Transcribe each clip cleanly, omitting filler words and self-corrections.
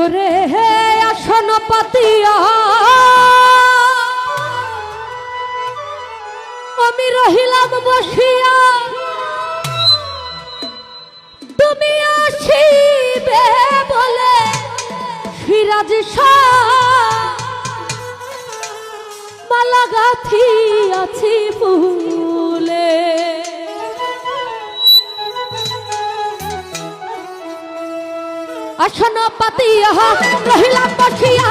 ওরে হে আসন পাতিয়া আমি রহিলাম বসিয়া, তুমি আসিবে বলে সিরাজ মালা গাথি আছি ফুলে। আসন পাতিয়া রহিলাম বসিয়া,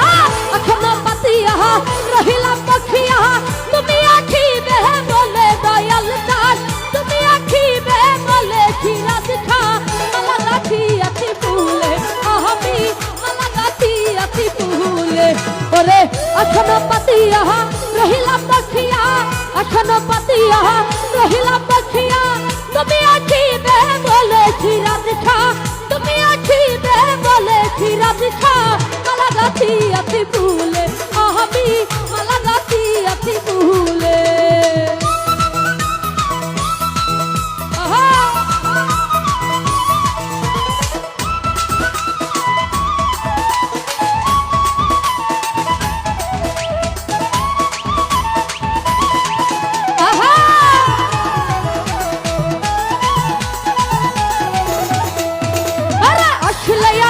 আসন পাতিয়া রহিলাম বসিয়া, তুমি আখিবে বলে দয়াল দাস, তুমি আখিবে বলে সিরাজ মালা গাথি আছি ফুলে, আমি মালা গাথি আছি ফুলে। ওরে আসন পাতিয়া রহিলাম বসিয়া, আসন পাতিয়া রহিলাম বসিয়া, তুমি আখিবে বলে সিরাজ তুমি আখিবে বলে সিরাজ মালা গাথি আছি ফুলে, আমি মালা গাথি আছি ফুলে।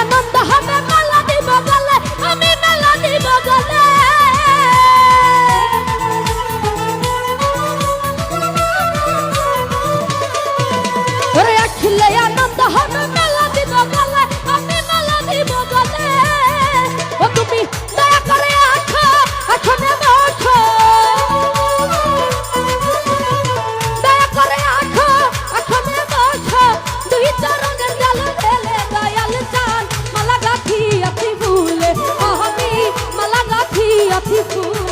আনন্দ হবে মেলা দিব গলে, আমি মেলা দিব গলে, ওরে আসলে আনন্দ হবে মেলা দিব গলে, আমি মেলা দিব গলে। ও তুমি দয়া করে আছো, আসনে বসো, দয়া করে আছো, আসনে বসো, দুই চরণের জল ঢেলে দয়াল চান মালা গাথি আছি ফুলে, আমি মালা গাথি আছি ফুলে।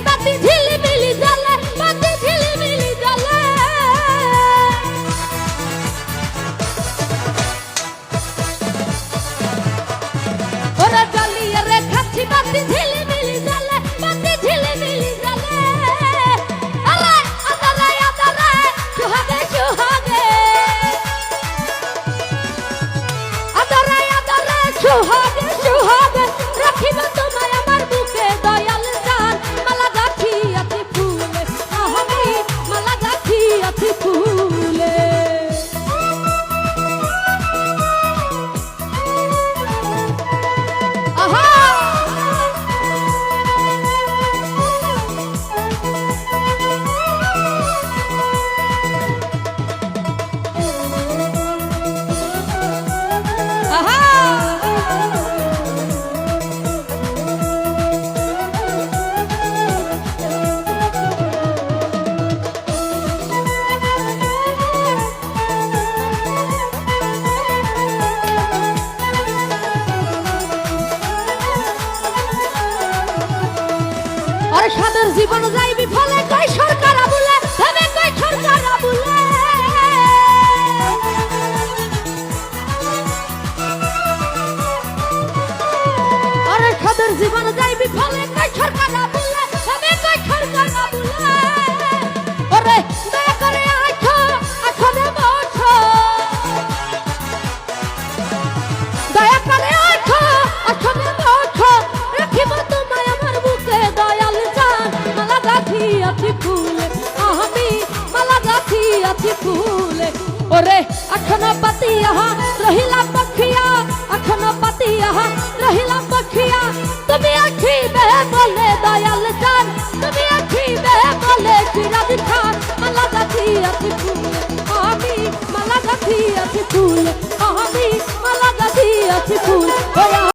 বাতি ঝিলিমিলি জ্বলে, বাতি ঝিলিমিলি জ্বলে, ওরা জ্বালিয়ে রেখেছি বাতি ঝিলিমিলি জ্বলে, বাতি ঝিলিমিলি জ্বলে। আরে আদারে আদারে সুহাগে সুহাগে, আদারে আদারে সুহাগে সুহাগে, রাখিব তোমায় আমার বুকে দয়াল চান মালা গাথি আছি ফুলে, আমি মালা গাথি আছি ফুলে। আর সাদের জীবন যাইবি ফলে কই সরকার বলে, তবে কই সরকার বলে, আর সাদের জীবন যাইবি ফলে কই সরকার বলে, তবে কই সরকার বলে। ওরে দয়া করে আছো, আসনে বসো, দয়া করে আছো, আসনে বসো, রাখিব তোমায় আমার বুকে দয়াল চান মালা গাথি আছি ফুলে, আমি মালা গাথি আছি ফুলে। ওরে আসন পাতিয়া রহিলাম বসিয়া, আসন পাতিয়া রহিলাম বসিয়া, তুমি আখিবে বলে দয়াল চান, তুমি আখিবে বলে সিরাজ মালা গাথি আছি ফুলে, আমি মালা গাথি আছি ফুলে, আমি মালা গাথি আছি ফুলে।